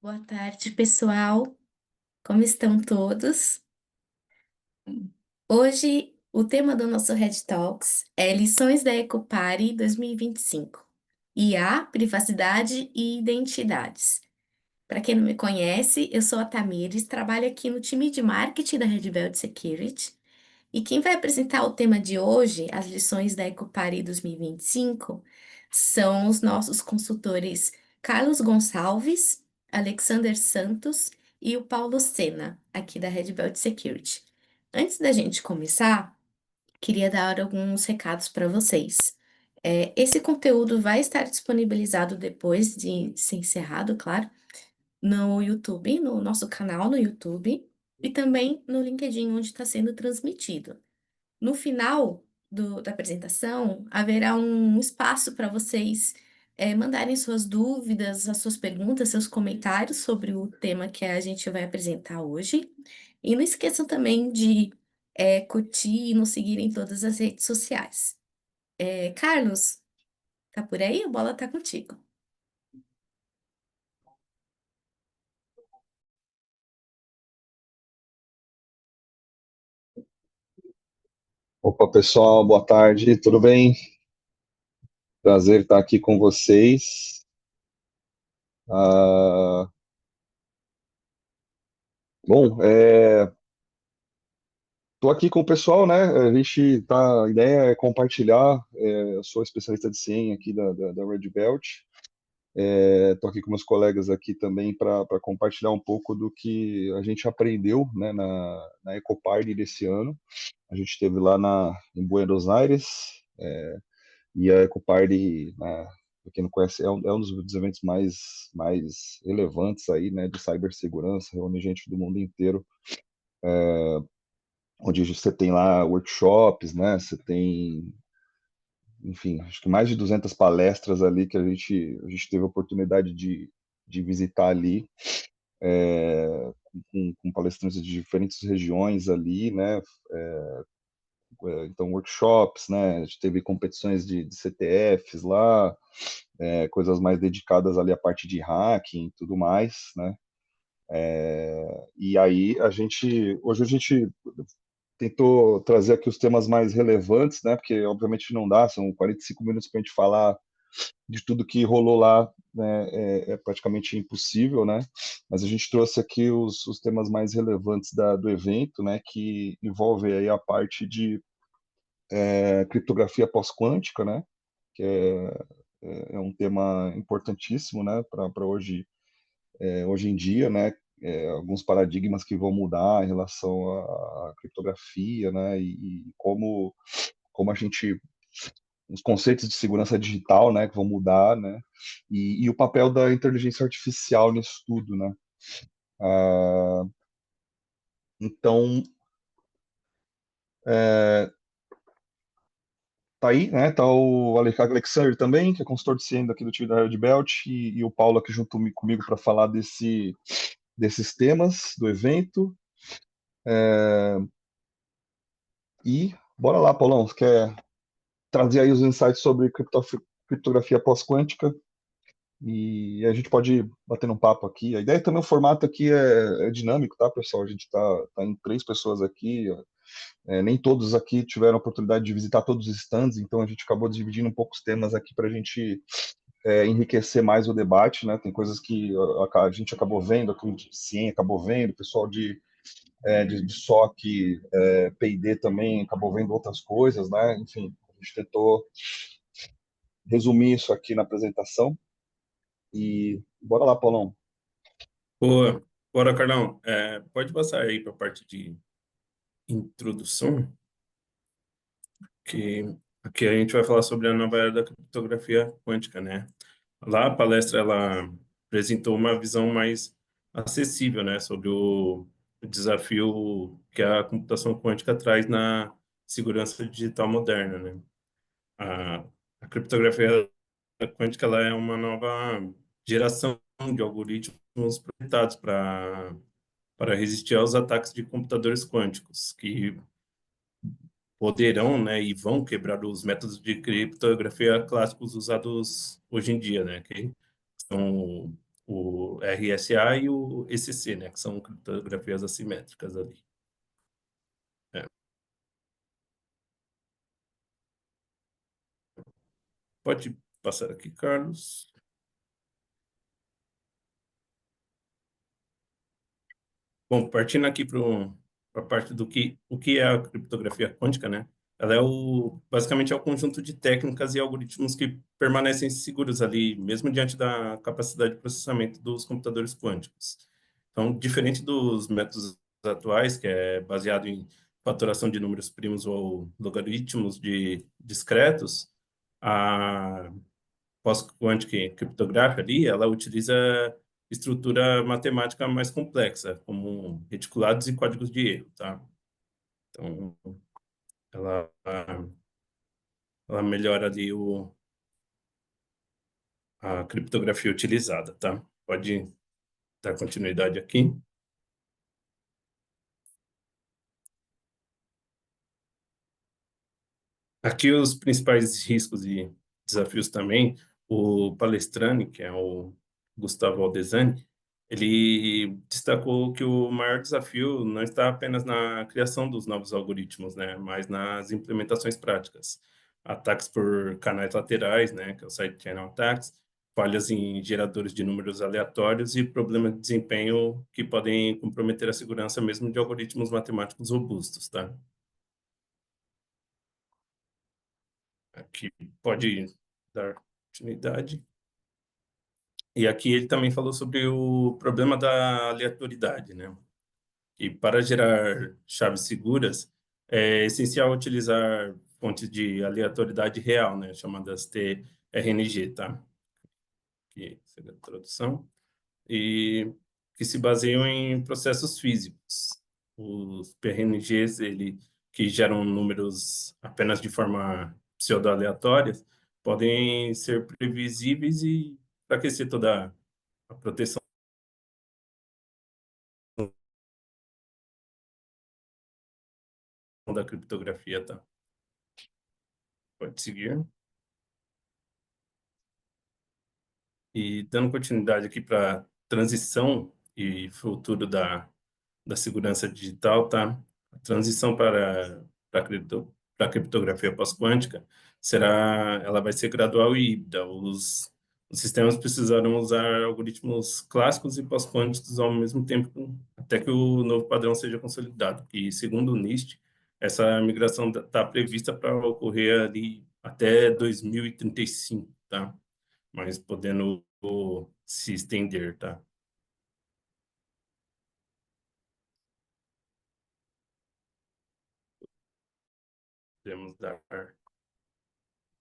Boa tarde, pessoal. Como estão todos? Hoje, o tema do nosso Red Talks é Lições da Ecopare 2025. IA, privacidade e identidades. Para quem não me conhece, eu sou a Tamires, trabalho aqui no time de marketing da Red Belt Security. E quem vai apresentar o tema de hoje, as lições da Ecopare 2025, são os nossos consultores Carlos Gonçalves, Alexander Santos e o Paulo Sena, aqui da Red Belt Security. Antes da gente começar, queria dar alguns recados para vocês. Esse conteúdo vai estar disponibilizado depois de ser encerrado, claro, no YouTube, no nosso canal no YouTube, e também no LinkedIn, onde está sendo transmitido. No final da apresentação, haverá um espaço para vocês mandarem suas dúvidas, as suas perguntas, seus comentários sobre o tema que a gente vai apresentar hoje. E não esqueçam também de curtir e nos seguir em todas as redes sociais. Carlos, tá por aí? A bola tá contigo. Opa, pessoal, boa tarde, tudo bem? Prazer estar aqui com vocês. Ah, bom, estou aqui com o pessoal, né? A ideia é compartilhar. Eu sou especialista de senha aqui da Red Belt. Estou aqui com meus colegas aqui também para compartilhar um pouco do que a gente aprendeu, né, na Ecoparty desse ano. A gente esteve lá em Buenos Aires. E a Ecoparty, né, para quem não conhece, é um dos eventos mais relevantes aí, né, de cibersegurança, reúne gente do mundo inteiro, onde você tem lá workshops, né, você tem, enfim, acho que mais de 200 palestras ali que a gente teve a oportunidade de visitar ali, com palestrantes de diferentes regiões ali, né, então workshops, né, a gente teve competições de CTFs lá, coisas mais dedicadas ali à parte de hacking e tudo mais, né? E aí hoje a gente tentou trazer aqui os temas mais relevantes, né? Porque obviamente não dá, são 45 minutos para a gente falar de tudo que rolou lá, né? É praticamente impossível, né? Mas a gente trouxe aqui os temas mais relevantes do evento, né? Que envolve aí a parte de criptografia pós-quântica, né? Que é um tema importantíssimo, né? Para hoje em dia, né, alguns paradigmas que vão mudar em relação à criptografia, né, e como a gente os conceitos de segurança digital, né, que vão mudar, né, e o papel da inteligência artificial nisso tudo, né. Ah, então, é, tá aí, né, tá o Alexander também, que é consultor de ciência aqui do time da Red Belt, e o Paulo aqui junto comigo para falar desses temas do evento. E bora lá, Paulão, você quer trazer aí os insights sobre criptografia pós-quântica e a gente pode ir batendo um papo aqui. A ideia também, o formato aqui é dinâmico, tá, pessoal? A gente tá em 3 pessoas aqui, nem todos aqui tiveram a oportunidade de visitar todos os stands, então a gente acabou dividindo um pouco os temas aqui para a gente enriquecer mais o debate, né? Tem coisas que a gente acabou vendo, a gente de ciência acabou vendo, o pessoal de SOC, P&D também acabou vendo outras coisas, né? Enfim, a gente tentou resumir isso aqui na apresentação e bora lá, Paulão. Boa. Bora, Carlão. Pode passar aí para a parte de introdução, que aqui a gente vai falar sobre a nova era da criptografia quântica, né? Lá a palestra ela apresentou uma visão mais acessível, né, sobre o desafio que a computação quântica traz na segurança digital moderna, né? A, a criptografia quântica ela é uma nova geração de algoritmos projetados para resistir aos ataques de computadores quânticos, que poderão, né, e vão quebrar os métodos de criptografia clássicos usados hoje em dia, né, que são o RSA e o ECC, né, que são criptografias assimétricas ali. É. Pode passar aqui, Carlos. Bom, partindo aqui para a parte do o que é a criptografia quântica, né? Ela é basicamente é o conjunto de técnicas e algoritmos que permanecem seguros ali, mesmo diante da capacidade de processamento dos computadores quânticos. Então, diferente dos métodos atuais, que é baseado em fatoração de números primos ou logaritmos discretos, a pós-quântica criptográfica ali, ela utiliza estrutura matemática mais complexa, como reticulados e códigos de erro, tá? Então, ela, ela melhora ali a criptografia utilizada, tá? Pode dar continuidade aqui. Aqui os principais riscos e desafios também, o palestrante, que é o Gustavo Aldesani, ele destacou que o maior desafio não está apenas na criação dos novos algoritmos, né, mas nas implementações práticas. Ataques por canais laterais, né, que é o side channel attacks, falhas em geradores de números aleatórios e problemas de desempenho que podem comprometer a segurança mesmo de algoritmos matemáticos robustos, tá? Aqui pode dar continuidade. E aqui ele também falou sobre o problema da aleatoriedade, né? E para gerar chaves seguras, é essencial utilizar fontes de aleatoriedade real, né? Chamadas TRNG, tá? Que seria a tradução. E que se baseiam em processos físicos. Os PRNGs, que geram números apenas de forma pseudo-aleatória, podem ser previsíveis e enfraquecer toda a proteção da criptografia, tá? Pode seguir. E dando continuidade aqui para transição e futuro da segurança digital, tá? A transição para a criptografia pós-quântica ela vai ser gradual e híbrida. Os sistemas precisarão usar algoritmos clássicos e pós-quânticos ao mesmo tempo, até que o novo padrão seja consolidado. E segundo o NIST, essa migração está prevista para ocorrer ali até 2035, tá? Mas podendo se estender, tá? Podemos dar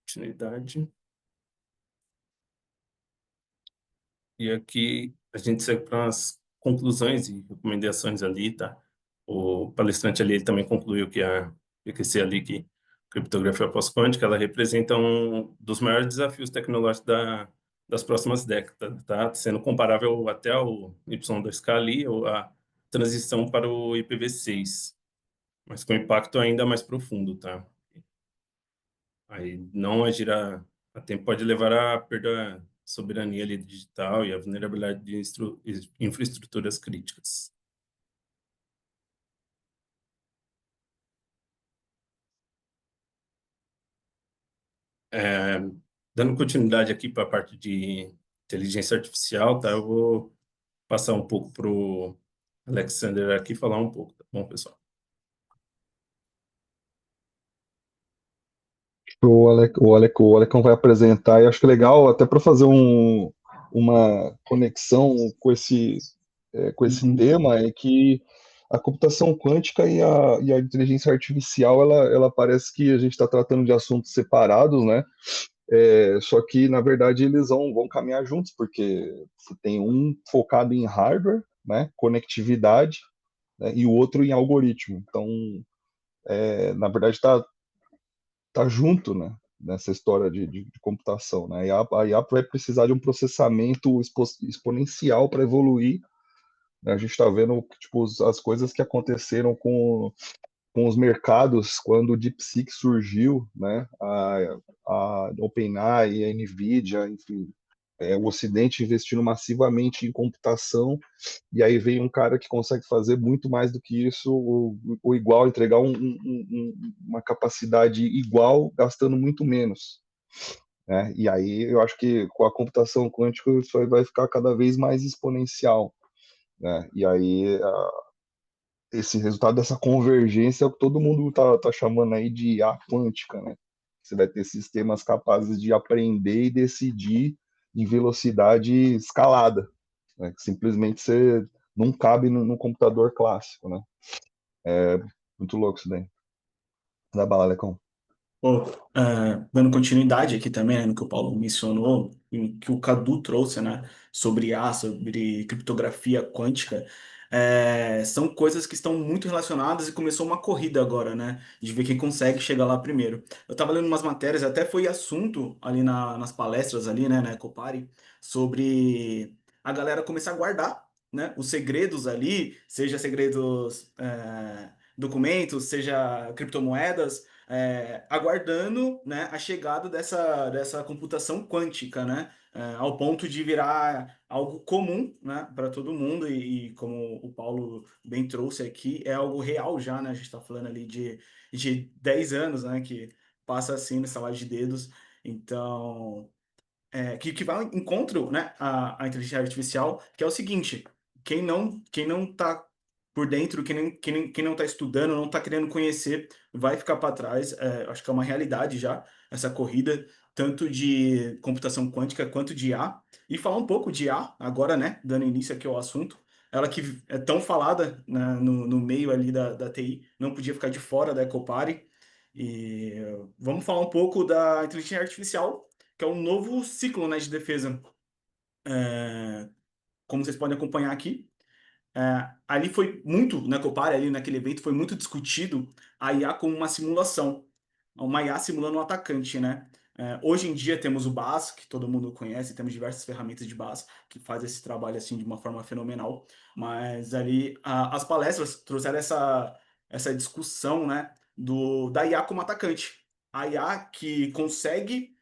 continuidade. E aqui a gente segue para as conclusões e recomendações ali, tá? O palestrante ali ele também concluiu que a PQC ali, que criptografia pós-quântica, ela representa um dos maiores desafios tecnológicos das próximas décadas, tá? Sendo comparável até ao Y2K ali, ou a transição para o IPv6, mas com impacto ainda mais profundo, tá? Aí não agir a tempo pode levar à perda da soberania ali digital e à vulnerabilidade de infraestruturas críticas. É, dando continuidade aqui para a parte de inteligência artificial, tá? Eu vou passar um pouco para o Alexander aqui falar um pouco, tá bom, pessoal? O Alecão vai apresentar, e acho que é legal até para fazer uma conexão com esse tema, é que a computação quântica e a inteligência artificial, ela parece que a gente está tratando de assuntos separados, né? Só que, na verdade, eles vão caminhar juntos, porque você tem um focado em hardware, né, conectividade, né, e o outro em algoritmo. Então, na verdade, tá junto, né, nessa história de computação, né? A IA vai precisar de um processamento exponencial para evoluir, né? A gente está vendo tipo, as coisas que aconteceram com os mercados quando o DeepSeek surgiu, né? A OpenAI, a NVIDIA, enfim, o Ocidente investindo massivamente em computação, e aí vem um cara que consegue fazer muito mais do que isso, ou igual, entregar uma capacidade igual, gastando muito menos. Né? E aí eu acho que com a computação quântica isso aí vai ficar cada vez mais exponencial. Né? E aí esse resultado dessa convergência é o que todo mundo tá chamando aí de IA quântica, né? Você vai ter sistemas capazes de aprender e decidir em velocidade escalada, né? Que simplesmente você não cabe no computador clássico, né? É muito louco isso daí. Da bala, Lecão. Pô, dando continuidade aqui também, né, no que o Paulo mencionou, e que o Cadu trouxe, né, sobre IA, sobre criptografia quântica, são coisas que estão muito relacionadas e começou uma corrida agora, né, de ver quem consegue chegar lá primeiro. Eu estava lendo umas matérias, até foi assunto ali nas palestras ali, né, na Ecopari, sobre a galera começar a guardar, né, os segredos ali, seja segredos, documentos, seja criptomoedas, aguardando, né, a chegada dessa computação quântica, né, ao ponto de virar algo comum, né, para todo mundo e como o Paulo bem trouxe aqui, é algo real já, né, a gente está falando ali de 10 anos, né, que passa assim no estalar de dedos, então que vai ao encontro, né, a inteligência artificial, que é o seguinte, quem não tá por dentro, quem não tá estudando, não tá querendo conhecer, vai ficar para trás. Acho que é uma realidade já, essa corrida, tanto de computação quântica quanto de IA. E falar um pouco de IA, agora, né, dando início aqui ao assunto, ela que é tão falada, né, no meio ali da TI, não podia ficar de fora da Ecopari. E vamos falar um pouco da inteligência artificial, que é um novo ciclo, né, de defesa. Como vocês podem acompanhar aqui, ali foi muito, na Copare, ali naquele evento, foi muito discutido a IA como uma IA simulando um atacante, né? Hoje em dia temos o BAS, que todo mundo conhece, temos diversas ferramentas de BAS que faz esse trabalho assim de uma forma fenomenal, mas ali as palestras trouxeram essa discussão, né, da IA como atacante. A IA que consegue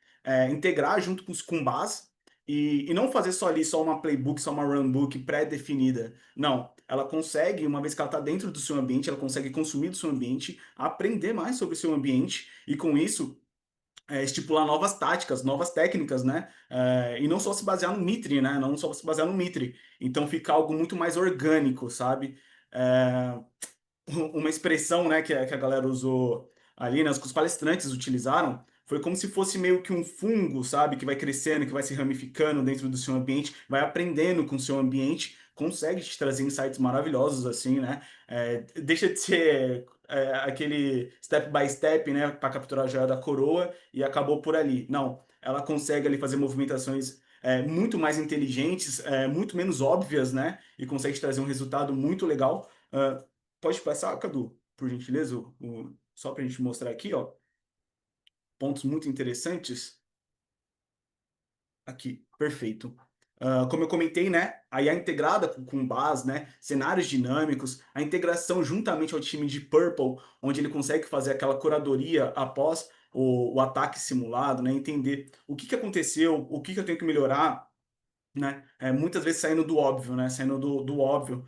integrar junto com o BAS e não fazer só ali só uma playbook, só uma runbook pré-definida. Não, ela consegue, uma vez que ela está dentro do seu ambiente, ela consegue consumir do seu ambiente, aprender mais sobre o seu ambiente e com isso estipular novas táticas, novas técnicas, né? E não só se basear no Mitre, né? Não só se basear no Mitre. Então fica algo muito mais orgânico, sabe? É, uma expressão, né, que a galera usou ali, né, que os palestrantes utilizaram, foi como se fosse meio que um fungo, sabe, que vai crescendo, que vai se ramificando dentro do seu ambiente, vai aprendendo com o seu ambiente, consegue te trazer insights maravilhosos, assim, né, deixa de ser aquele step by step, né, para capturar a joia da coroa e acabou por ali. Não, ela consegue ali fazer movimentações muito mais inteligentes, muito menos óbvias, né, e consegue trazer um resultado muito legal. Pode passar, Cadu, por gentileza, só para a gente mostrar aqui, ó, pontos muito interessantes. Aqui, perfeito. Como eu comentei, né, a IA integrada com BAS, né, cenários dinâmicos, a integração juntamente ao time de Purple, onde ele consegue fazer aquela curadoria após o ataque simulado, né, entender o que aconteceu, o que eu tenho que melhorar, né? Muitas vezes saindo do óbvio, né? Saindo do óbvio.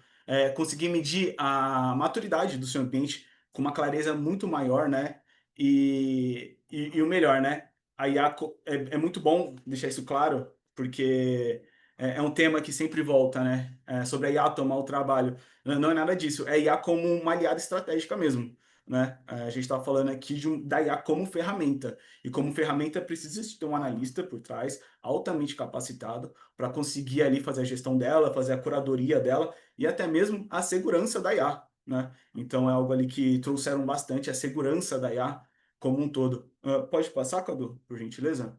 Conseguir medir a maturidade do seu ambiente com uma clareza muito maior, né? E o melhor, né? A IA é muito bom deixar isso claro, porque é um tema que sempre volta, né? Sobre a IA tomar o trabalho. Não é nada disso. É a IA como uma aliada estratégica mesmo. Né? A gente está falando aqui da IA como ferramenta. E como ferramenta precisa ter um analista por trás, altamente capacitado, para conseguir ali fazer a gestão dela, fazer a curadoria dela e até mesmo a segurança da IA, né? Então é algo ali que trouxeram bastante a segurança da IA como um todo. Pode passar, Cadu, por gentileza?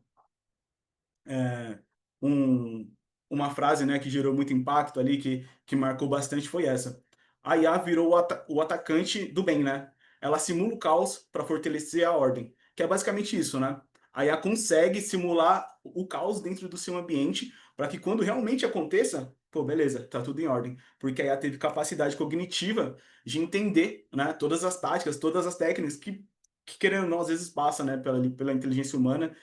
É, um, uma frase, né, que gerou muito impacto ali, que marcou bastante foi essa. A IA virou o atacante do bem, né? Ela simula o caos para fortalecer a ordem, que é basicamente isso, né? A IA consegue simular o caos dentro do seu ambiente para que quando realmente aconteça, pô, beleza, tá tudo em ordem. Porque a IA teve capacidade cognitiva de entender, né, todas as táticas, todas as técnicas que querendo ou não, às vezes passa, né, pela inteligência humana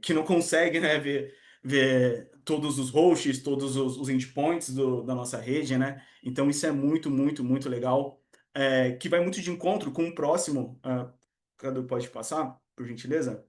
que não consegue, né, ver ver todos os hosts, todos os endpoints da nossa rede, né? Então isso é muito, muito, muito legal, que vai muito de encontro com o próximo. Cadu, pode passar, por gentileza?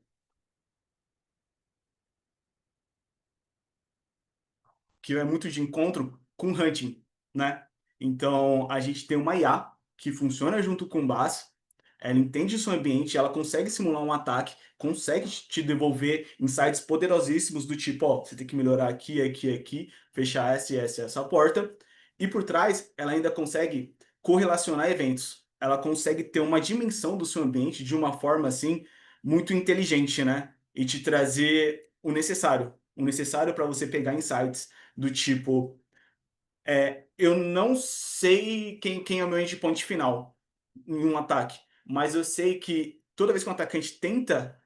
Que vai muito de encontro com hunting, né? Então, a gente tem uma IA que funciona junto com o BAS, ela entende o seu ambiente, ela consegue simular um ataque, consegue te devolver insights poderosíssimos do tipo, ó, você tem que melhorar aqui, aqui, aqui, fechar essa porta. E por trás, ela ainda consegue correlacionar eventos. Ela consegue ter uma dimensão do seu ambiente de uma forma assim muito inteligente, né? E te trazer o necessário para você pegar insights do tipo, eu não sei quem é o meu endpoint final em um ataque, mas eu sei que toda vez que um atacante tenta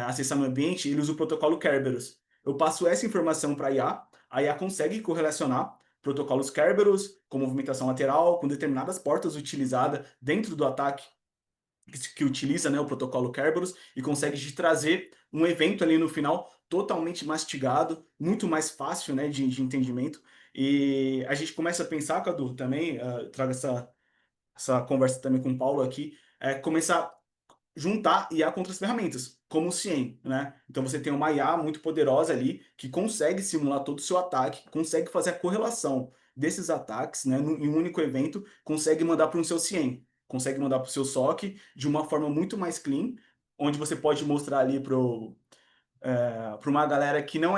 acessar meu ambiente, ele usa o protocolo Kerberos. Eu passo essa informação para a IA consegue correlacionar protocolos Kerberos com movimentação lateral, com determinadas portas utilizadas dentro do ataque que utiliza, né, o protocolo Kerberos e consegue te trazer um evento ali no final totalmente mastigado, muito mais fácil, né, de entendimento. E a gente começa a pensar, Cadu, também, trago essa conversa também com o Paulo aqui, começar a juntar IA com outras ferramentas, como o Cien, né? Então você tem uma IA muito poderosa ali que consegue simular todo o seu ataque, consegue fazer a correlação desses ataques, né, em um único evento, consegue mandar para o seu Cien, consegue mandar para o seu SOC de uma forma muito mais clean, onde você pode mostrar ali para uma galera que não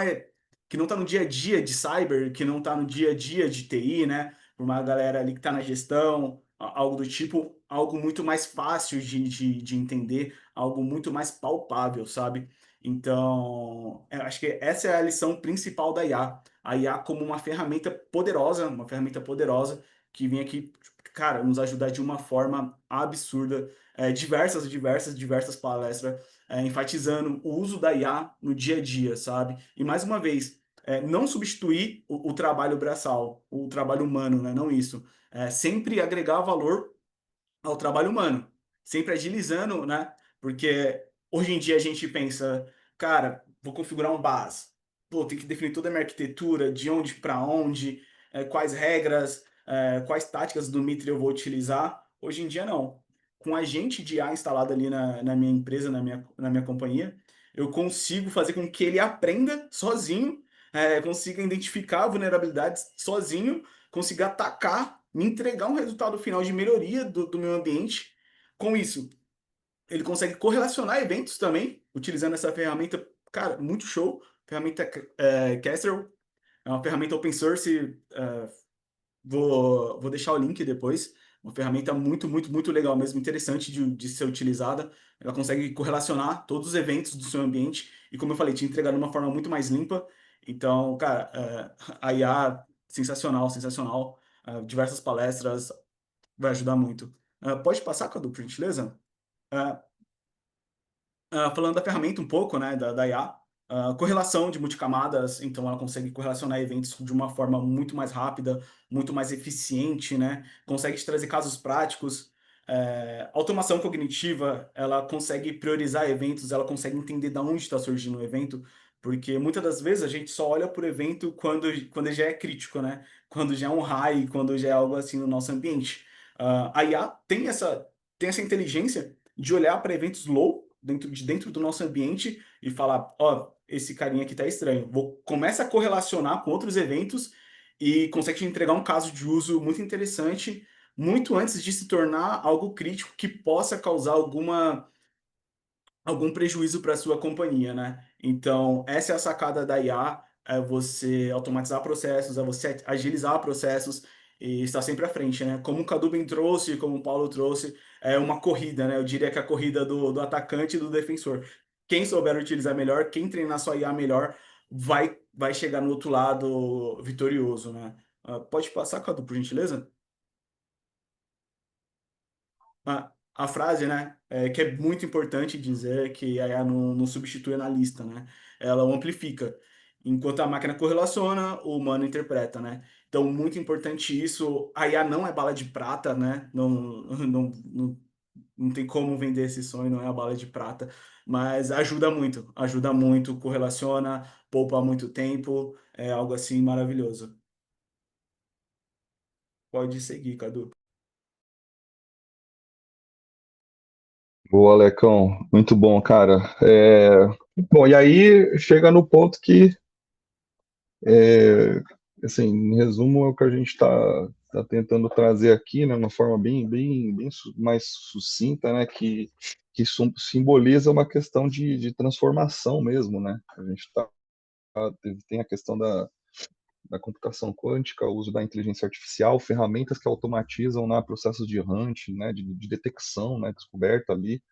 tá no dia a dia de cyber, que não tá no dia a dia de TI, né? Para uma galera ali que tá na gestão, algo do tipo, algo muito mais fácil de entender, algo muito mais palpável, sabe? Então, eu acho que essa é a lição principal da IA. A IA como uma ferramenta poderosa que vem aqui, cara, nos ajudar de uma forma absurda. Diversas palestras enfatizando o uso da IA no dia a dia, sabe? E mais uma vez, não substituir o trabalho braçal, o trabalho humano, né? Não isso. Sempre agregar valor ao trabalho humano, sempre agilizando, né? Porque hoje em dia a gente pensa, cara, vou configurar um bus, pô, tem que definir toda a minha arquitetura, de onde para onde, quais regras, quais táticas do Mitre eu vou utilizar. Hoje em dia não. Com a agente de IA instalado ali na minha empresa, na minha companhia, eu consigo fazer com que ele aprenda sozinho, consiga identificar vulnerabilidades sozinho, consiga atacar, me entregar um resultado final de melhoria do meu ambiente. Com isso, ele consegue correlacionar eventos também, utilizando essa ferramenta, cara, muito show. Ferramenta Kestrel, é uma ferramenta open source, vou deixar o link depois. Uma ferramenta muito, muito, muito legal mesmo, interessante de ser utilizada. Ela consegue correlacionar todos os eventos do seu ambiente e, como eu falei, te entregar de uma forma muito mais limpa. Então, cara, a IA, sensacional, sensacional. Diversas palestras, vai ajudar muito. Pode passar, Cadu, por gentileza? Ah, falando da ferramenta um pouco, né, da IA, correlação de multicamadas, então ela consegue correlacionar eventos de uma forma muito mais rápida, muito mais eficiente, né, consegue te trazer casos práticos. Automação cognitiva, ela consegue priorizar eventos, ela consegue entender de onde está surgindo o evento, porque muitas das vezes a gente só olha por evento quando ele já é crítico, né, quando já é um high, quando já é algo assim no nosso ambiente. A IA tem essa inteligência de olhar para eventos low dentro do nosso ambiente e falar, ó, esse carinha aqui tá estranho. Começa a correlacionar com outros eventos e consegue te entregar um caso de uso muito interessante, muito antes de se tornar algo crítico que possa causar algum prejuízo para sua companhia, né? Então, essa é a sacada da IA, é você automatizar processos, é você agilizar processos e estar sempre à frente, né? Como o Cadu bem trouxe, como o Paulo trouxe, é uma corrida, né? Eu diria que é a corrida do atacante e do defensor. Quem souber utilizar melhor, quem treinar sua IA melhor, vai chegar no outro lado vitorioso, né? Pode passar, Cadu, por gentileza? A frase, né, que é muito importante dizer que a IA não substitui analista, né? Ela o amplifica. Enquanto a máquina correlaciona, o humano interpreta, né? Então, muito importante isso. A IA não é bala de prata, né? Não, não tem como vender esse sonho, não é a bala de prata, mas ajuda muito, correlaciona, poupa muito tempo, é algo assim maravilhoso. Pode seguir, Cadu. Boa, Alecão. Muito bom, cara. Bom, e aí chega no ponto que, é, assim, em resumo, é o que a gente está tentando trazer aqui, né, uma forma mais sucinta, né, que simboliza uma questão de transformação mesmo, né? A gente tem a questão da computação quântica, o uso da inteligência artificial, ferramentas que automatizam, né, processos de hunting, né, de detecção, né, descoberta ali.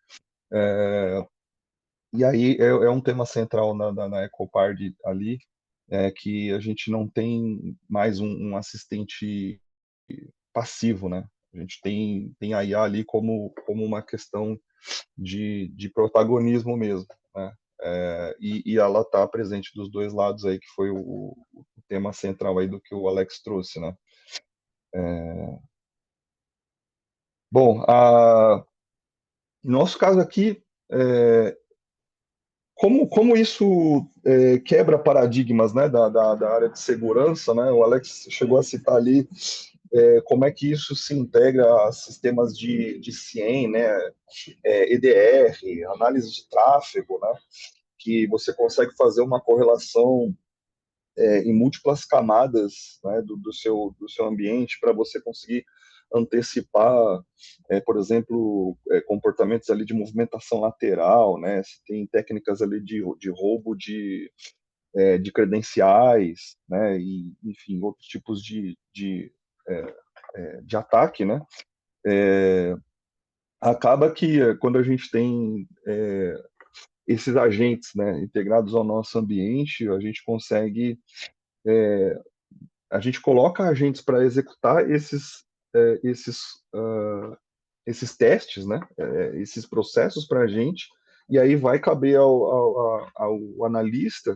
E aí é um tema central na Ecopard ali, que a gente não tem mais um assistente passivo, né? A gente tem a IA ali como uma questão de protagonismo mesmo, né? E ela está presente dos dois lados aí, que foi o tema central aí do que o Alex trouxe, né? Bom, no nosso caso aqui, é, como isso quebra paradigmas, né, da área de segurança, né? O Alex chegou a citar ali como é que isso se integra a sistemas de CIEM, né, EDR, análise de tráfego, né, que você consegue fazer uma correlação em múltiplas camadas, né, do seu ambiente para você conseguir antecipar, por exemplo, comportamentos ali de movimentação lateral, né? Se tem técnicas ali de roubo de credenciais, né? E, enfim, outros tipos de ataque, né? Acaba que quando a gente tem esses agentes, né, integrados ao nosso ambiente, a gente coloca agentes para executar esses, esses testes, né, esses processos para a gente, e aí vai caber ao analista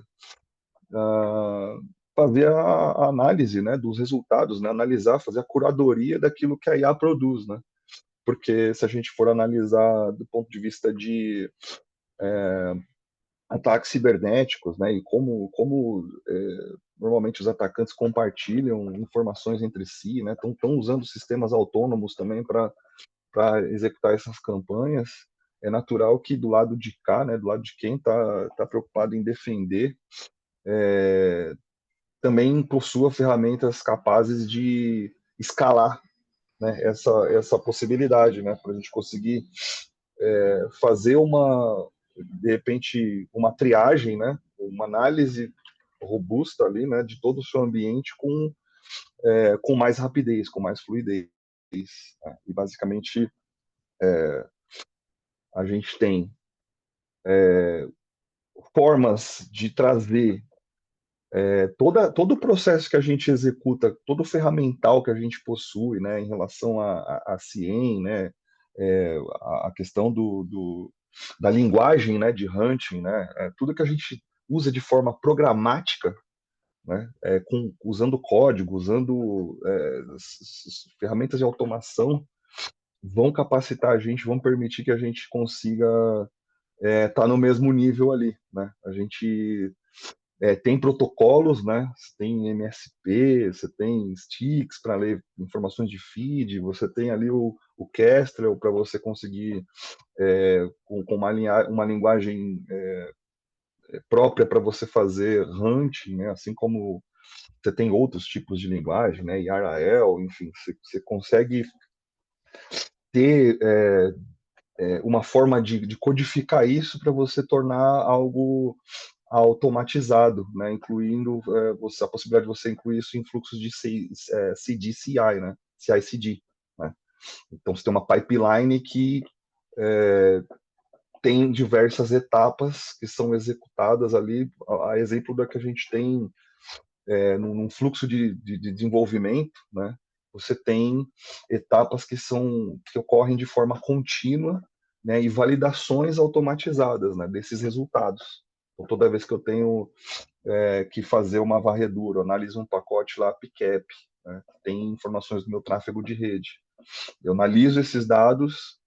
fazer a análise, né, dos resultados, né, analisar, fazer a curadoria daquilo que a IA produz, né, porque se a gente for analisar do ponto de vista de ataques cibernéticos, né, e como normalmente os atacantes compartilham informações entre si, né, estão usando sistemas autônomos também para executar essas campanhas. É natural que do lado de cá, né, do lado de quem está preocupado em defender, também possua ferramentas capazes de escalar, né, essa possibilidade, né, para a gente conseguir fazer de repente, uma triagem, né, uma análise robusta ali, né, de todo o seu ambiente com mais rapidez, com mais fluidez. Né? E basicamente a gente tem formas de trazer todo o processo que a gente executa, todo o ferramental que a gente possui, né, em relação a CIEM, né, a questão da linguagem, né, de hunting, né, tudo que a gente usa de forma programática, né, usando código, usando ferramentas de automação, vão capacitar a gente, vão permitir que a gente consiga estar no mesmo nível ali, né? A gente tem protocolos, né? Você tem MSP, você tem sticks para ler informações de feed, você tem ali o Kestrel para você conseguir, com uma linguagem própria para você fazer hunting, né? Assim como você tem outros tipos de linguagem, né? YARA-L, enfim, você consegue ter uma forma de codificar isso para você tornar algo automatizado, né? Incluindo a possibilidade de você incluir isso em fluxos de CD-CI, né? CI/CD, né? Então você tem uma pipeline que tem diversas etapas que são executadas ali, a exemplo da que a gente tem num fluxo de desenvolvimento, né? Você tem etapas que ocorrem de forma contínua, né? E validações automatizadas, né? Desses resultados. Então, toda vez que eu tenho que fazer uma varredura, eu analiso um pacote lá, PCAP, né? Tem informações do meu tráfego de rede. Eu analiso esses dados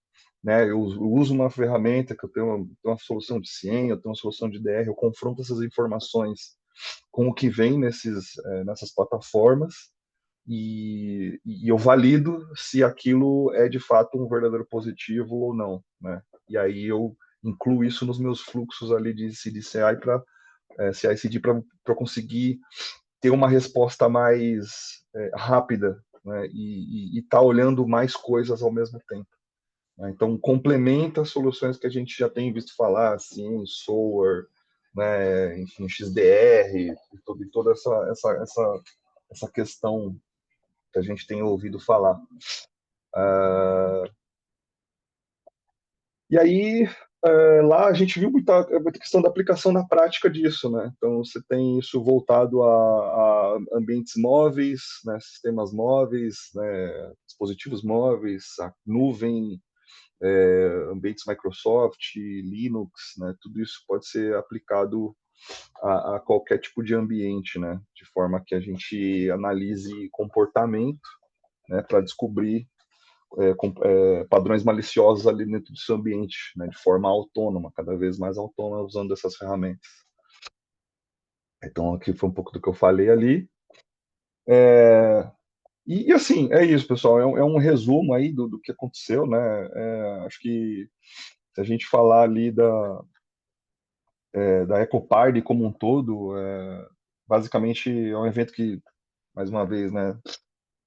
né? Eu uso uma ferramenta que eu tenho uma solução de senha, eu tenho uma solução de DR, eu confronto essas informações com o que vem nessas plataformas e eu valido se aquilo é de fato um verdadeiro positivo ou não, né? E aí eu incluo isso nos meus fluxos ali de CI/CD para CI/CD para conseguir ter uma resposta mais rápida, né? E tá olhando mais coisas ao mesmo tempo, né? Então complementa soluções que a gente já tem visto falar, assim, SOAR, né? Enfim, XDR, e toda essa questão que a gente tem ouvido falar. E aí, lá a gente viu muita questão da aplicação na prática disso, né? Então, você tem isso voltado a ambientes móveis, né? Sistemas móveis, né? Dispositivos móveis, a nuvem, ambientes Microsoft, Linux, né? Tudo isso pode ser aplicado a qualquer tipo de ambiente, né? De forma que a gente analise comportamento, né? Para descobrir padrões maliciosos ali dentro do seu ambiente, né, de forma autônoma, cada vez mais autônoma, usando essas ferramentas. Então, aqui foi um pouco do que eu falei ali. E assim, é isso, pessoal. É um resumo aí do que aconteceu, né? Acho que se a gente falar ali da Ecoparty como um todo, basicamente é um evento que, mais uma vez, né,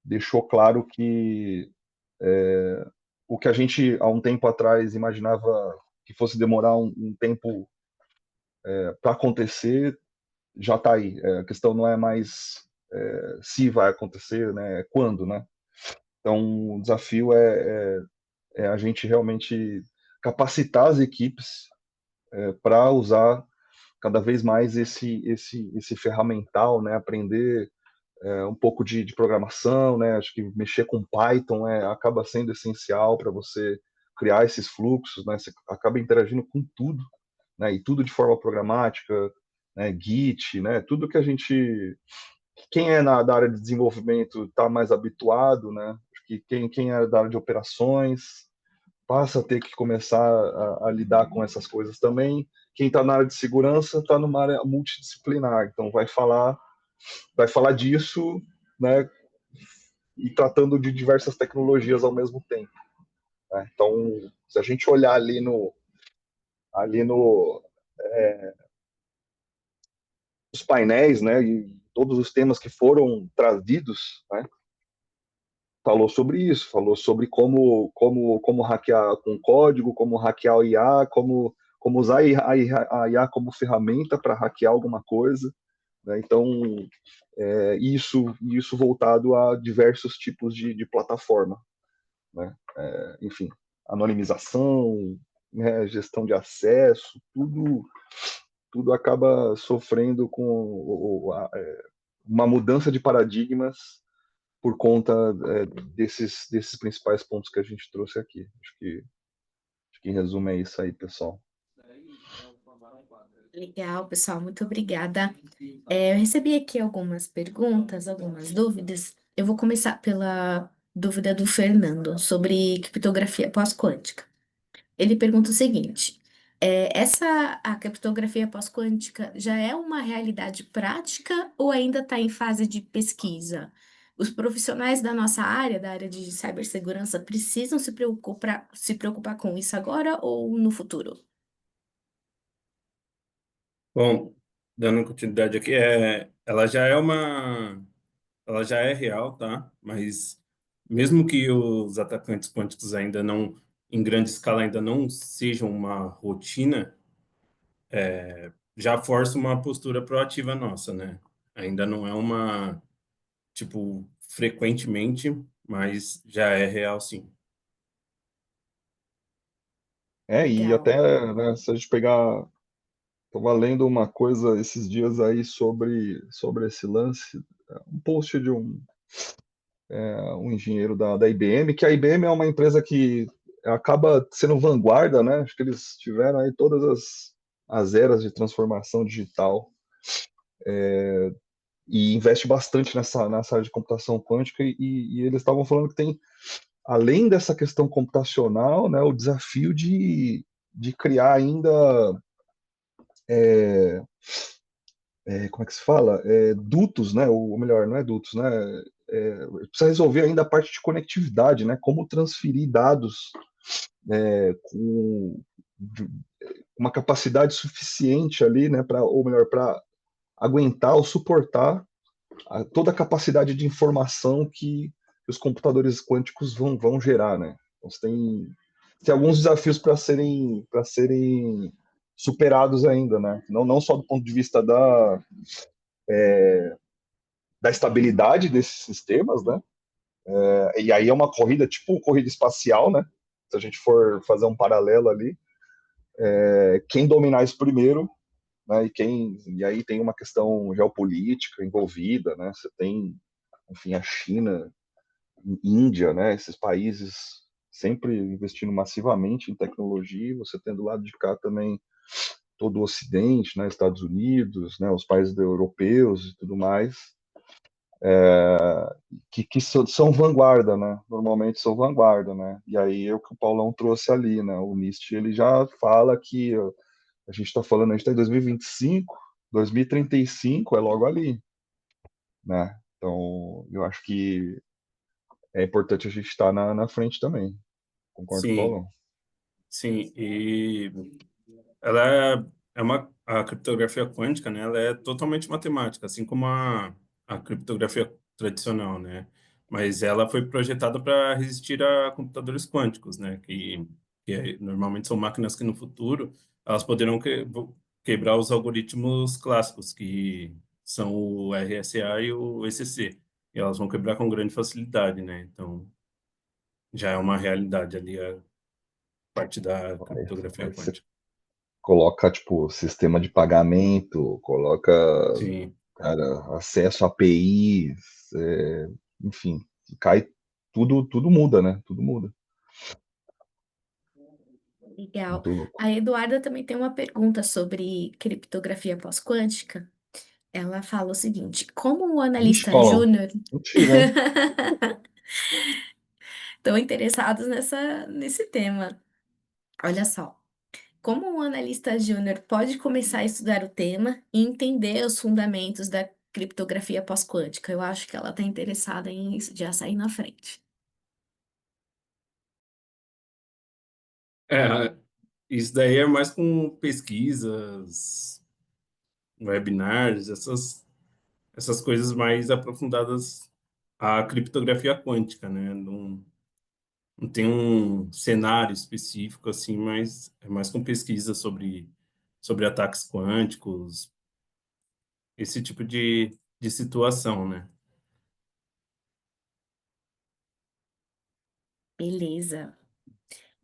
deixou claro que o que a gente, há um tempo atrás, imaginava que fosse demorar um tempo para acontecer, já está aí. A questão não é mais se vai acontecer, né? É quando, né? Então, o desafio é a gente realmente capacitar as equipes para usar cada vez mais esse ferramental, né? Aprender um pouco de programação, né? Acho que mexer com Python acaba sendo essencial para você criar esses fluxos, né? Você acaba interagindo com tudo, né? E tudo de forma programática, né? Git, né? Tudo que a gente, quem é da área de desenvolvimento está mais habituado, né? Acho que quem é da área de operações passa a ter que começar a lidar com essas coisas também. Quem está na área de segurança está numa área multidisciplinar, então vai falar disso, né? E tratando de diversas tecnologias ao mesmo tempo, né? Então, se a gente olhar ali no os painéis, né, e todos os temas que foram trazidos, né, falou sobre isso, falou sobre como hackear com código, como hackear o IA, como usar a IA como ferramenta para hackear alguma coisa, né? Então, isso voltado a diversos tipos de plataforma, né? Enfim, anonimização, né, gestão de acesso, tudo acaba sofrendo com uma mudança de paradigmas por conta desses principais pontos que a gente trouxe aqui. Acho que em resumo é isso aí, pessoal. Legal, pessoal, muito obrigada. Eu recebi aqui algumas perguntas, algumas dúvidas. Eu vou começar pela dúvida do Fernando sobre criptografia pós-quântica. Ele pergunta o seguinte: a criptografia pós-quântica já é uma realidade prática ou ainda está em fase de pesquisa? Os profissionais da nossa área, da área de cibersegurança, precisam se preocupar com isso agora ou no futuro? Bom, dando continuidade aqui, ela já é real, tá? Mas mesmo que os atacantes quânticos ainda não, em grande escala, ainda não sejam uma rotina, já força uma postura proativa nossa, né? Ainda não é uma, tipo, frequentemente, mas já é real, sim. E Legal. até, né, se a gente pegar, estava lendo uma coisa esses dias aí sobre esse lance, um post de um engenheiro da IBM, que a IBM é uma empresa que acaba sendo vanguarda, né? Acho que eles tiveram aí todas as eras de transformação digital e investe bastante nessa área de computação quântica e eles estavam falando que tem além dessa questão computacional, né, o desafio de criar ainda, como é que se fala? Dutos, né, ou melhor, não é dutos, né, precisa resolver ainda a parte de conectividade, né, como transferir dados com uma capacidade suficiente ali, né, ou melhor, para aguentar ou suportar toda a capacidade de informação que os computadores quânticos vão gerar, né? Então, você tem alguns desafios para serem superados ainda, né? Não só do ponto de vista da estabilidade desses sistemas, né? E aí é uma corrida, tipo corrida espacial, né? Se a gente for fazer um paralelo ali, quem dominar isso primeiro, né? E aí tem uma questão geopolítica envolvida, né? Você tem, enfim, a China, Índia, né? Esses países sempre investindo massivamente em tecnologia. Você tem do lado de cá também todo o Ocidente, né? Estados Unidos, né? Os países europeus e tudo mais, que são vanguarda, né? Normalmente são vanguarda, né? E aí é o que o Paulão trouxe ali, né? O NIST ele já fala que a gente está falando, a gente está em 2025, 2035 é logo ali, né? Então, eu acho que é importante a gente estar na frente também. Concordo com o Sim, Paulão. sim. E ela a criptografia quântica, né? Ela é totalmente matemática, assim como a criptografia tradicional, né? Mas ela foi projetada para resistir a computadores quânticos, né? Normalmente são máquinas que no futuro elas poderão quebrar os algoritmos clássicos, que são o RSA e o ECC. E elas vão quebrar com grande facilidade, né? Então, já é uma realidade ali a parte da criptografia Aí você quântica. coloca, tipo, sistema de pagamento, coloca, Sim. cara, acesso a APIs, enfim, cai tudo muda, né? Tudo muda. Legal. Muito louco. A Eduarda também tem uma pergunta sobre criptografia pós-quântica. Ela fala o seguinte: como o Vixe, analista Paulão, júnior mentira, hein? estão interessados nesse tema? Olha só. Como um analista júnior pode começar a estudar o tema e entender os fundamentos da criptografia pós-quântica? Eu acho que ela está interessada em já sair na frente. É, isso daí é mais com pesquisas, webinars, essas coisas mais aprofundadas à criptografia quântica, né? Não tem um cenário específico assim, mas é mais com pesquisa sobre ataques quânticos, esse tipo de situação, né? Beleza.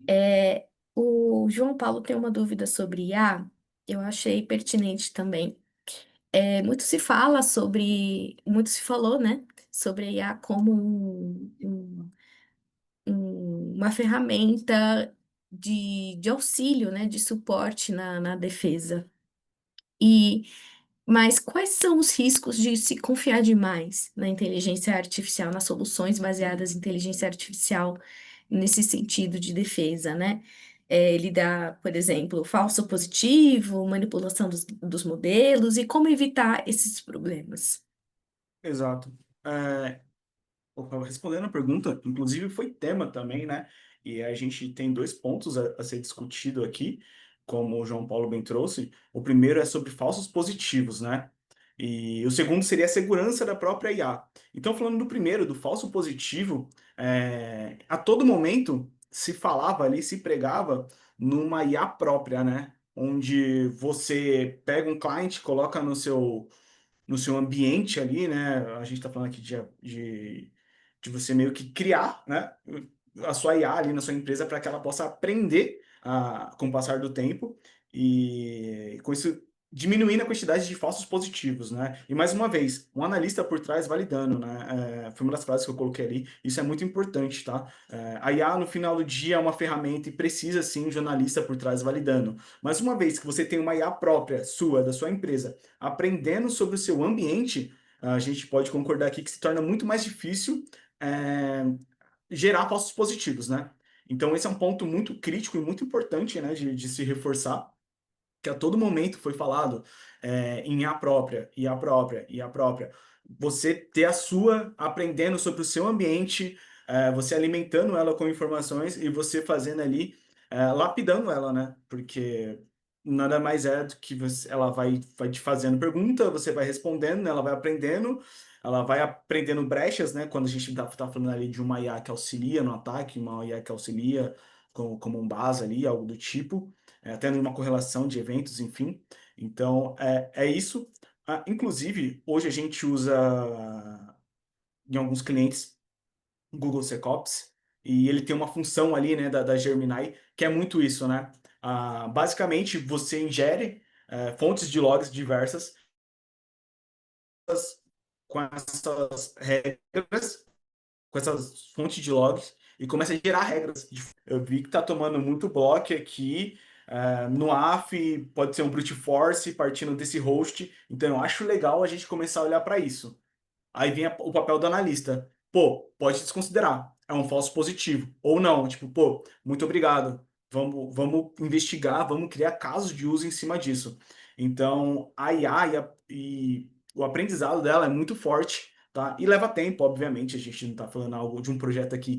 É, o João Paulo tem uma dúvida sobre IA. Eu achei pertinente também. Muito se falou, né, sobre a IA como uma ferramenta de auxílio, né, de suporte na defesa. E, mas quais são os riscos de se confiar demais na inteligência artificial, nas soluções baseadas em inteligência artificial nesse sentido de defesa, né? Ele dá, por exemplo, falso positivo, manipulação dos modelos e como evitar esses problemas. Exato. É, respondendo a pergunta, inclusive foi tema também, né? E a gente tem dois pontos a ser discutido aqui, como o João Paulo bem trouxe. O primeiro é sobre falsos positivos, né? E o segundo seria a segurança da própria IA. Então, falando do primeiro, do falso positivo, a todo momento se falava ali, se pregava numa IA própria, né? Onde você pega um cliente, coloca no seu ambiente ali, né? A gente está falando aqui de você meio que criar, né? A sua IA ali na sua empresa para que ela possa aprender com o passar do tempo e com isso diminuindo a quantidade de falsos positivos, né? E mais uma vez, um analista por trás validando, né? Foi uma das frases que eu coloquei ali. Isso é muito importante, tá? A IA no final do dia é uma ferramenta e precisa sim um jornalista por trás validando. Mas uma vez que você tem uma IA própria sua, da sua empresa, aprendendo sobre o seu ambiente, a gente pode concordar aqui que se torna muito mais difícil é, gerar falsos positivos, né? Então, esse é um ponto muito crítico e muito importante, né, de se reforçar, que a todo momento foi falado em IA própria, IA própria, IA própria. Você ter a sua, aprendendo sobre o seu ambiente, você alimentando ela com informações e você fazendo ali, lapidando ela, né? Porque nada mais é do que ela vai te fazendo pergunta, você vai respondendo, né? Ela vai aprendendo brechas, né? Quando a gente tá falando ali de uma IA que auxilia no ataque, uma IA que auxilia como um base ali, algo do tipo, até numa correlação de eventos, enfim. Então, é isso. Inclusive, hoje a gente usa em alguns clientes o Google SecOps, e ele tem uma função ali, né, da Gemini, que é muito isso, né? Basicamente, você ingere fontes de logs diversas com essas regras, com essas fontes de logs, e começa a gerar regras. Eu vi que tá tomando muito bloco aqui, no AF, pode ser um brute force partindo desse host, então eu acho legal a gente começar a olhar para isso. Aí vem o papel do analista. Pô, pode desconsiderar. É um falso positivo. Ou não, tipo, pô, muito obrigado. Vamos investigar, vamos criar casos de uso em cima disso. Então, a IA e o aprendizado dela é muito forte, tá? E leva tempo, obviamente. A gente não tá falando algo de um projeto aqui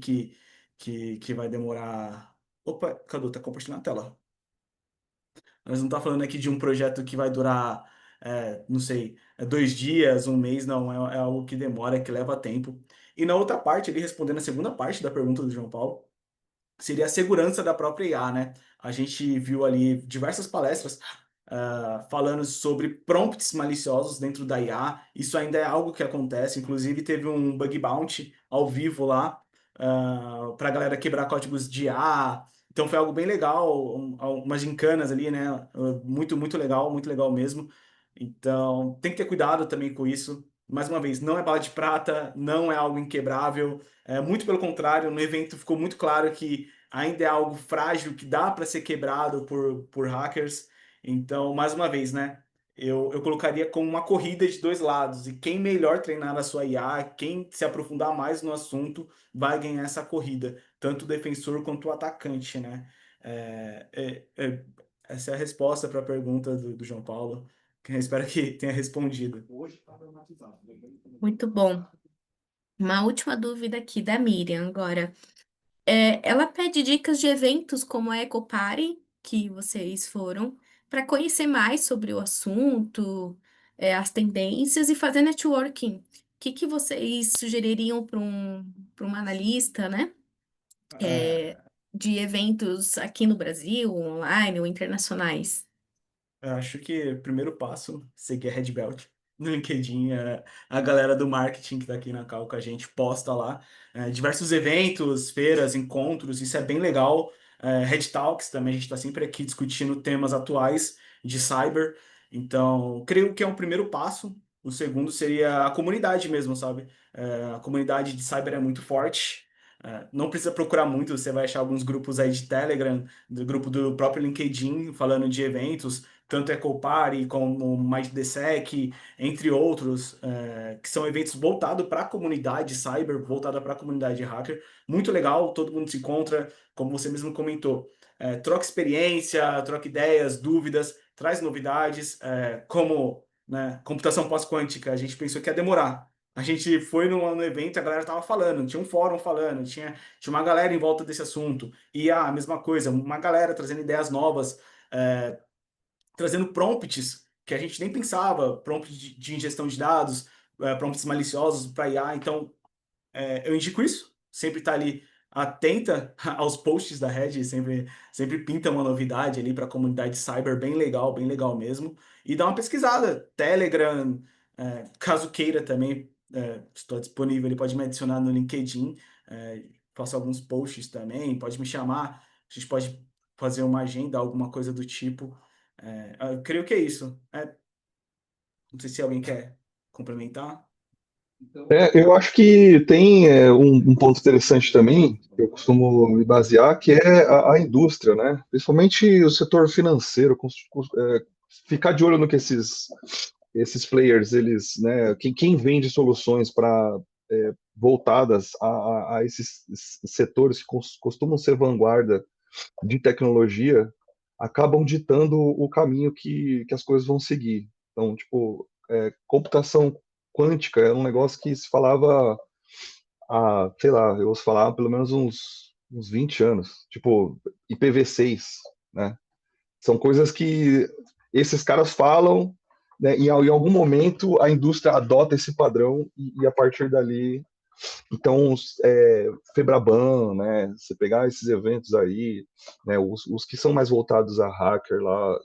que vai demorar. Opa, Cadu, tá compartilhando a tela. Nós não tá falando aqui de um projeto que vai durar, não sei, 2 dias, um mês, não. É algo que demora, que leva tempo. E na outra parte, ali respondendo a segunda parte da pergunta do João Paulo, seria a segurança da própria IA, né? A gente viu ali diversas palestras falando sobre prompts maliciosos dentro da IA. Isso ainda é algo que acontece. Inclusive, teve um bug bounty ao vivo lá para a galera quebrar códigos de IA. Então foi algo bem legal, umas gincanas ali, né? Muito, muito legal mesmo. Então tem que ter cuidado também com isso. Mais uma vez, não é bala de prata, não é algo inquebrável. Muito pelo contrário, no evento ficou muito claro que ainda é algo frágil, que dá para ser quebrado por hackers. Então, mais uma vez, né? Eu colocaria como uma corrida de dois lados. E quem melhor treinar a sua IA, quem se aprofundar mais no assunto, vai ganhar essa corrida. Tanto o defensor quanto o atacante, né? Essa é a resposta para a pergunta do João Paulo. Que eu espero que tenha respondido. Muito bom. Uma última dúvida aqui da Miriam agora. Ela pede dicas de eventos como a Ecopare, que vocês foram, para conhecer mais sobre o assunto, as tendências e fazer networking. O que que vocês sugeririam para um analista, né? De eventos aqui no Brasil, online ou internacionais? Eu acho que o primeiro passo, seguir a Red Belt no LinkedIn, a galera do marketing que tá aqui na Cal com a gente posta lá diversos eventos, feiras, encontros, isso é bem legal. Red Talks também, a gente está sempre aqui discutindo temas atuais de cyber, então creio que é um primeiro passo. O segundo seria a comunidade mesmo, sabe? A comunidade de cyber é muito forte. Não precisa procurar muito, você vai achar alguns grupos aí de Telegram, do grupo do próprio LinkedIn, falando de eventos, tanto Ecopare como MindDSec, entre outros, que são eventos voltados para a comunidade cyber, voltada para a comunidade hacker. Muito legal, todo mundo se encontra, como você mesmo comentou. Troca experiência, troca ideias, dúvidas, traz novidades, como, né, computação pós-quântica. A gente pensou que ia demorar. A gente foi no evento, a galera tava falando, tinha um fórum falando, tinha uma galera em volta desse assunto. E a mesma coisa, uma galera trazendo ideias novas, trazendo prompts que a gente nem pensava, prompts de ingestão de dados, prompts maliciosos para IA. Então, eu indico isso, sempre estar ali atenta aos posts da Red, sempre pinta uma novidade ali para a comunidade cyber, bem legal mesmo. E dá uma pesquisada, Telegram, caso queira também, estou disponível, ele pode me adicionar no LinkedIn, faço alguns posts também, pode me chamar, a gente pode fazer uma agenda, alguma coisa do tipo. Eu creio que é isso. Não sei se alguém quer complementar. Eu acho que tem um ponto interessante também, que eu costumo me basear, que é a indústria, né? Principalmente o setor financeiro, ficar de olho no que esses players, eles, né? Quem vende soluções para voltadas a esses setores que costumam ser vanguarda de tecnologia, acabam ditando o caminho que as coisas vão seguir. Então, tipo, computação quântica é um negócio que se falava sei lá, eu ouço falar há pelo menos uns 20 anos. Tipo, IPv6, né? São coisas que esses caras falam, né, e em algum momento a indústria adota esse padrão e a partir dali, então, Febraban, né, você pegar esses eventos aí, né, os que são mais voltados a hacker lá,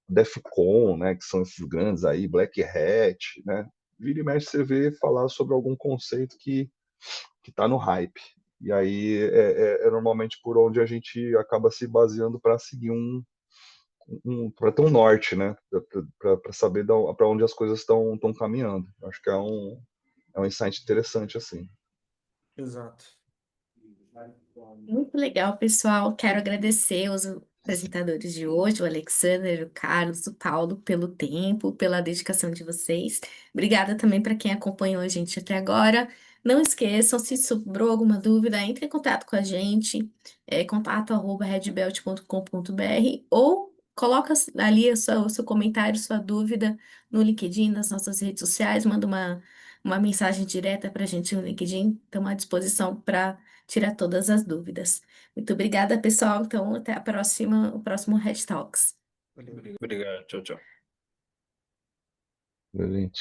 DEFCON, né, que são esses grandes aí, Black Hat, né, vira e mexe você vê falar sobre algum conceito que está no hype. E aí é normalmente por onde a gente acaba se baseando para seguir para ter um norte, né? Para saber para onde as coisas estão caminhando. Acho que é um insight interessante assim. Exato. Muito legal, pessoal. Quero agradecer os apresentadores de hoje, o Alexander, o Carlos, o Paulo, pelo tempo, pela dedicação de vocês. Obrigada também para quem acompanhou a gente até agora. Não esqueçam, se sobrou alguma dúvida, entre em contato com a gente, contato@redbelt.com.br ou coloca ali o seu comentário, sua dúvida no LinkedIn, nas nossas redes sociais, manda uma mensagem direta para a gente no LinkedIn. Estamos à disposição para tirar todas as dúvidas. Muito obrigada, pessoal. Então, até a próxima, o próximo Red Talks. Valeu. Obrigado. Tchau, tchau. Gente.